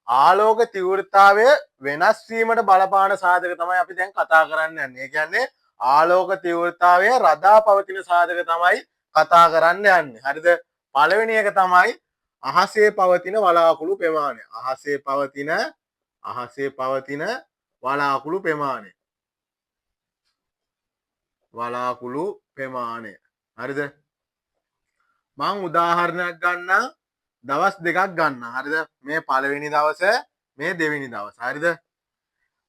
ආලෝක තීව්‍රතාවය වෙනස් වීමට බලපාන සාධක තමයි අපි දැන් කතා කරන්න යන්නේ. ඒ කියන්නේ ආලෝක තීව්‍රතාවය රඳා පවතින සාධක තමයි කතා කරන්න යන්නේ. හරිද? පළවෙනි එක තමයි අහසේ පවතින වලාකුළු ප්‍රමාණය. අහසේ පවතින වලාකුළු ප්‍රමාණය. වලාකුළු ප්‍රමාණය. හරිද? මම උදාහරණයක් ගන්නම්. දවස් දෙකක් ගන්න. හරිද? මේ පළවෙනි දවස, මේ දෙවෙනි දවස. හරිද?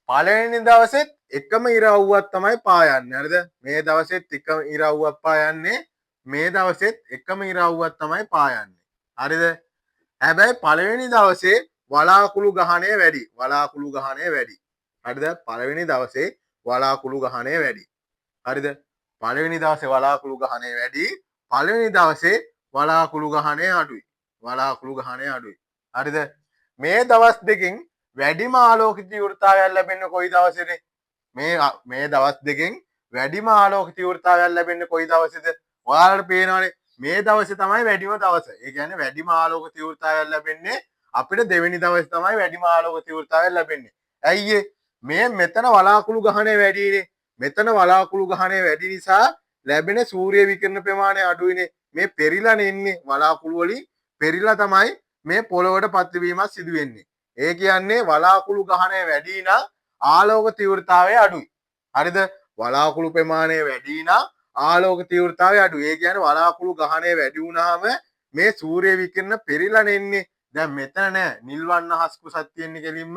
පළවෙනි දවසෙත් එකම ඉරව්වක් තමයි පායන්නේ. හරිද? මේ දවසෙත් එකම ඉරව්වක් පායන්නේ. මේ දවසෙත් එකම ඉරව්වක් තමයි පායන්නේ. හරිද? හැබැයි පළවෙනි දවසේ වලාකුළු ගහණය වැඩි. වලාකුළු ගහණය වැඩි. හරිද? පළවෙනි දවසේ වලාකුළු ගහණය වැඩි. හරිද? පළවෙනි දවසේ වලාකුළු ගහණය වැඩි. පළවෙනි දවසේ වලාකුළු ගහණය අඩුයි. වලාකුළු ගහණය අඩුයි. හරිද? මේ දවස් දෙකෙන් වැඩිම ආලෝක තීව්‍රතාවයක් ලැබෙන්නේ කොයි දවසේද? මේ දවස් දෙකෙන් වැඩිම ආලෝක තීව්‍රතාවයක් ලැබෙන්නේ කොයි දවසේද? ඔයාලට පේනවනේ මේ දවසේ තමයි වැඩිම දවස. ඒ කියන්නේ වැඩිම ආලෝක තීව්‍රතාවයක් ලැබෙන්නේ අපිට දෙවෙනි දවසේ තමයි වැඩිම ආලෝක තීව්‍රතාවයක් ලැබෙන්නේ. ඇයි මෙතන වලාකුළු ගහණය වැඩිනේ. මෙතන වලාකුළු ගහණය වැඩි නිසා ලැබෙන සූර්ය විකිරණ ප්‍රමාණය අඩුයිනේ. මේ පෙරිලානේ ඉන්නේ වලාකුළු වලින් පෙරිලා තමයි මේ පොළොවට පත්වීමක් සිදු වෙන්නේ. ඒ කියන්නේ වලාකුළු ගහණය වැඩි නම් ආලෝක තීව්‍රතාවය අඩුයි. හරිද? වලාකුළු ප්‍රමාණය වැඩි නම් ආලෝක තීව්‍රතාවය අඩුයි. ඒ කියන්නේ වලාකුළු ගහණය වැඩි වුණාම මේ සූර්ය විකිරණ පෙරිලානේ ඉන්නේ. දැන් මෙතන නෑ නිල් වර්ණ හස්කුසක් තියෙන්නේ කෙලින්ම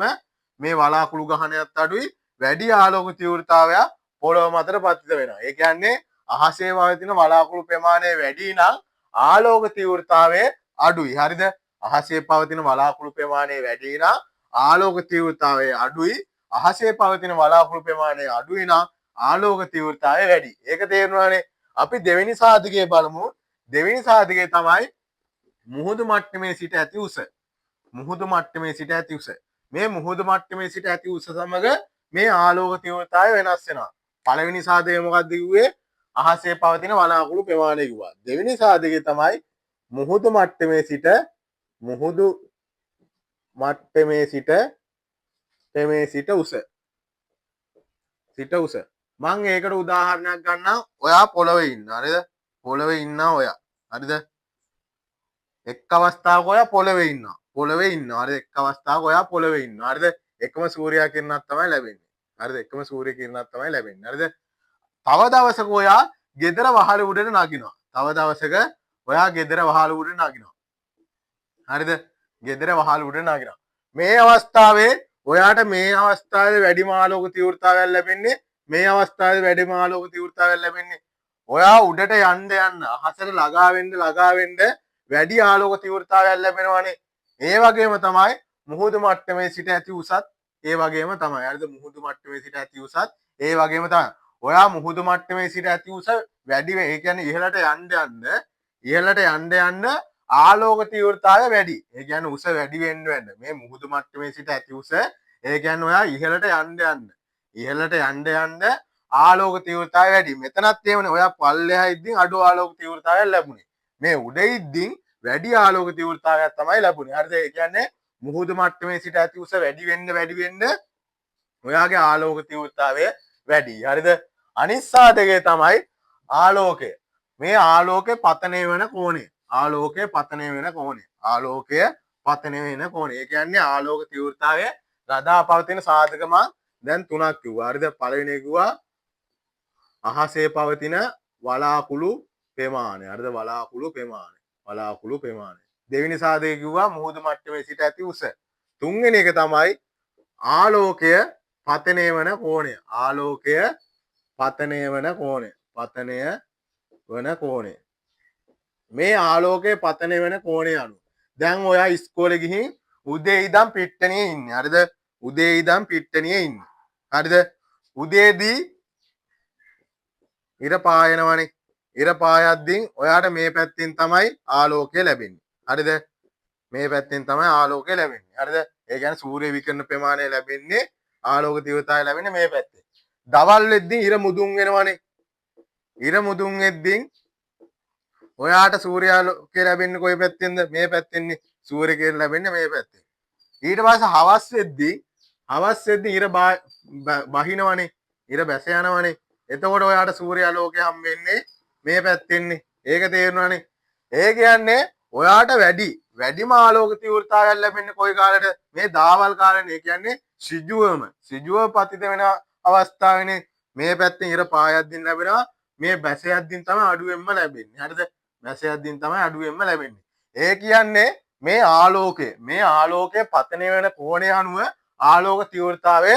මේ වලාකුළු ගහණයත් අඩුයි. වැඩි ආලෝක තීව්‍රතාවයක් පොළොව මතට පතිත වෙනවා. ඒ කියන්නේ අහසේ පවතින වලාකුළු ප්‍රමාණය වැඩි නම් ආලෝක තීව්‍රතාවය අඩුයි. හරිද? අහසේ පවතින වලාකුළු ප්‍රමාණය වැඩි නම් ආලෝක තීව්‍රතාවය අඩුයි. අහසේ පවතින වලාකුළු ප්‍රමාණය අඩුයි නම් ආලෝක තීව්‍රතාවය වැඩි. ඒක තේරුණානේ. අපි දෙවෙනි සාධකය බලමු. දෙවෙනි සාධකය තමයි මුහුදු මට්ටමේ සිට ඇති උස. මුහුදු මට්ටමේ සිට ඇති උස. මේ මුහුදු මට්ටමේ සිට ඇති උස සමග මේ ආලෝක තීව්‍රතාවය වෙනස් වෙනවා. පළවෙනි සාධකය මොකක්ද කිව්වේ? අහසේ පවතින වලාකුළු ප්‍රමාණය කිව්වා. දෙවෙනි සාධකය තමයි මුහුදු මට්ටමේ සිට උස. මම ඒකට උදාහරණයක් ගන්නම්. ඔයා පොළවේ ඉන්න. හරිද? පොළවේ ඉන්නවා ඔයා. හරිද? එක් අවස්ථාවක ඔයා පොළවේ ඉන්නවා. හරිද? එක් අවස්ථාවක ඔයා පොළවේ ඉන්නවා. හරිද? එකම සූර්යා කිරණක් තමයි ලැබෙන්නේ. හරිද? එකම සූර්ය කිරණක් තමයි ලැබෙන්නේ. හරිද? තව දවසක ඔයා ගෙදර වහල උඩට නගිනවා. හරිද? ගෙදර වහල උඩ නගිනවා. මේ අවස්ථාවේ ඔයාට මේ අවස්ථාවේ වැඩිම ආලෝක තීව්‍රතාවයක් ලැබෙන්නේ. මේ අවස්ථාවේ වැඩිම ආලෝක තීව්‍රතාවයක් ලැබෙන්නේ. ඔයා උඩට යන්න අහසට ළඟා වෙන්න වැඩි ආලෝක තීව්‍රතාවයක් ලැබෙනවානේ. ඒ වගේම තමයි මුහුදු මට්ටමේ සිට ඇති උසත් ඒ වගේම තමයි. හරිද? මුහුදු මට්ටමේ සිට ඇති උසත් ඒ වගේම තමයි. ඔයා මුහුදු මට්ටමේ සිට ඇති උස වැඩි ඒ කියන්නේ ඉහළට යන්න ආලෝක තීව්‍රතාවය වැඩි. ඒ කියන්නේ උස වැඩි වෙන්න මේ මුහුදු මට්ටමේ සිට ඇති උස ඒ කියන්නේ ඔයා ඉහළට යන්න ආලෝක තීව්‍රතාවය වැඩි. මෙතනත් එහෙමනේ. ඔයා පල්ලෙහා ඉද්දින් අඩු ආලෝක තීව්‍රතාවයක් ලැබුණේ. මේ උඩ ඉද්දින් වැඩි ආලෝක තීව්‍රතාවයක් තමයි ලැබුණේ. හරිද? ඒ කියන්නේ මුහුදු මට්ටමේ සිට ඇති උස වැඩි වෙන්න ඔයාගේ ආලෝක තීව්‍රතාවය වැඩි. හරිද? අනිත් සාධකය තමයි ආලෝකය. මේ ආලෝකේ පතනය වෙන කෝණය. ඒ කියන්නේ ආලෝක තීව්‍රතාවය රඳා පවතින සාධක මම දැන් තුනක් කිව්වා. හරිද? පළවෙනි එක කිව්වා අහසේ පවතින වලාකුළු ප්‍රමාණය. හරිද? වලාකුළු ප්‍රමාණය. දෙවෙනි සාධකය කිව්වා මුහුදු මට්ටමේ සිට ඇති උස. තුන්වෙනි එක තමයි ආලෝකය පතනය වන කෝණය. මේ ආලෝකයේ පතනය වෙන කෝණය අනුව දැන් ඔයා ඉස්කෝලේ ගිහින් උදේ ඉඳන් පිට්ටනියේ ඉන්නේ. හරිද? හරිද? උදේදී ඉර පායනවනේ. ඉර පායද්දී ඔයාට මේ පැත්තෙන් තමයි ආලෝකය ලැබෙන්නේ. හරිද? මේ පැත්තෙන් තමයි ආලෝකය ලැබෙන්නේ. හරිද? ඒ කියන්නේ සූර්ය විකිරණ ප්‍රමාණය ලැබෙන්නේ ආලෝක තීව්‍රතාවය ලැබෙන්නේ මේ පැත්තේ. දවල් වෙද්දී ඉර මුදුන් වෙනවනේ. ඉර මුදුන් වෙද්දී ඔයාට සූර්යාලෝකය ලැබෙන්නේ කොයි පැත්තෙන්ද? මේ පැත්තෙන්නේ. සූර්ය කිරණ ලැබෙන්නේ මේ පැත්තෙන්. ඊට පස්සේ හවස් වෙද්දී ඉර බහිනවනේ. ඉර බැස යනවනේ. එතකොට ඔයාට සූර්යාලෝකය හම් වෙන්නේ මේ පැත්තෙන්නේ. ඒක තේරුණානේ. ඒ කියන්නේ ඔයාට වැඩිම ආලෝක තීව්‍රතාවයක් ලැබෙන්නේ කොයි කාලෙද? මේ දාවල් කාලේනේ. ඒ කියන්නේ ඍජුව පතිත වෙන අවස්ථාවනේ. මේ පැත්තෙන් ඉර පායද්දින් ලැබෙනවා. මේ බැස යද්දින් තමයි අඩුවෙන්ම ලැබෙන්නේ. හරිද? බැස යද්දින් තමයි අඩුවෙන්ම ලැබෙන්නේ. ඒ කියන්නේ මේ ආලෝකය පතනය වෙන කෝණය අනුව ආලෝක තීව්‍රතාවය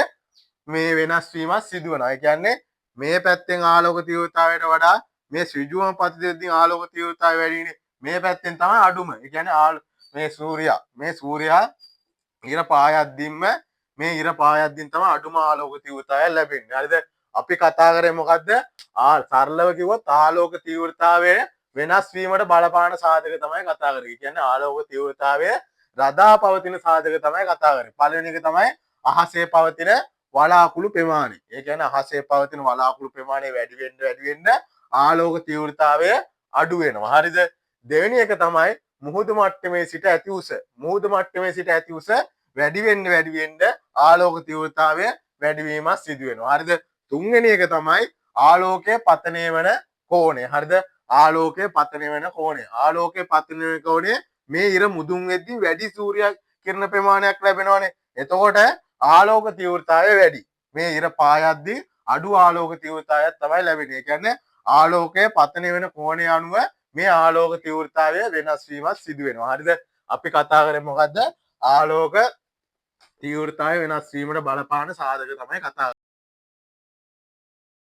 මේ වෙනස් වීමක් සිදු වෙනවා. ඒ කියන්නේ මේ පැත්තෙන් ආලෝක තීව්‍රතාවයට වඩා මේ ඍජුවම පතිතෙද්දී ආලෝක තීව්‍රතාවය වැඩිනේ. මේ පැත්තෙන් තමයි අඩුම. ඒ කියන්නේ මේ සූර්යා ඉර පායද්දින්ම මේ ඉර පායද්දින් තමයි අඩුම ආලෝක තීව්‍රතාවය ලැබෙන්නේ. හරිද? අපි කතා කරේ මොකද්ද? සරලව කිව්වොත් ආලෝක තීව්‍රතාවය වෙනස් වීමට බලපාන සාධක තමයි කතා කරන්නේ. කියන්නේ ආලෝක තීව්‍රතාවය රඳා පවතින සාධක තමයි කතා කරන්නේ. පළවෙනි එක තමයි අහසේ පවතින වලාකුළු ප්‍රමාණය. ඒ කියන්නේ අහසේ පවතින වලාකුළු ප්‍රමාණය වැඩි වෙන්න ආලෝක තීව්‍රතාවය අඩු වෙනවා. හරිද? දෙවෙනි එක තමයි මුහුදු මට්ටමේ සිට ඇති උස. මුහුදු මට්ටමේ සිට ඇති උස වැඩි වෙන්න ආලෝක තීව්‍රතාවය වැඩි වීමක් සිදු වෙනවා. හරිද? තුන්වෙනි එක තමයි ආලෝකය පතනය වෙන කෝණය. හරිද? ආලෝකය පතනය වෙන කෝණය. ආලෝකය පතනය වෙන කෝණය මේ ඉර මුදුන් වෙද්දී වැඩි සූර්ය කිරණ ප්‍රමාණයක් ලැබෙනවනේ. එතකොට ආලෝක තීව්‍රතාවය වැඩි. මේ ඉර පායද්දී අඩු ආලෝක තීව්‍රතාවයක් තමයි ලැබෙන්නේ. ඒ කියන්නේ ආලෝකය පතනය වෙන කෝණය අනුව මේ ආලෝක තීව්‍රතාවය වෙනස් වීමක් සිදු වෙනවා. හරිද? අපි කතා කරේ මොකද්ද? ආලෝක තීව්‍රතාවය වෙනස් වීමට බලපාන සාධක තමයි කතා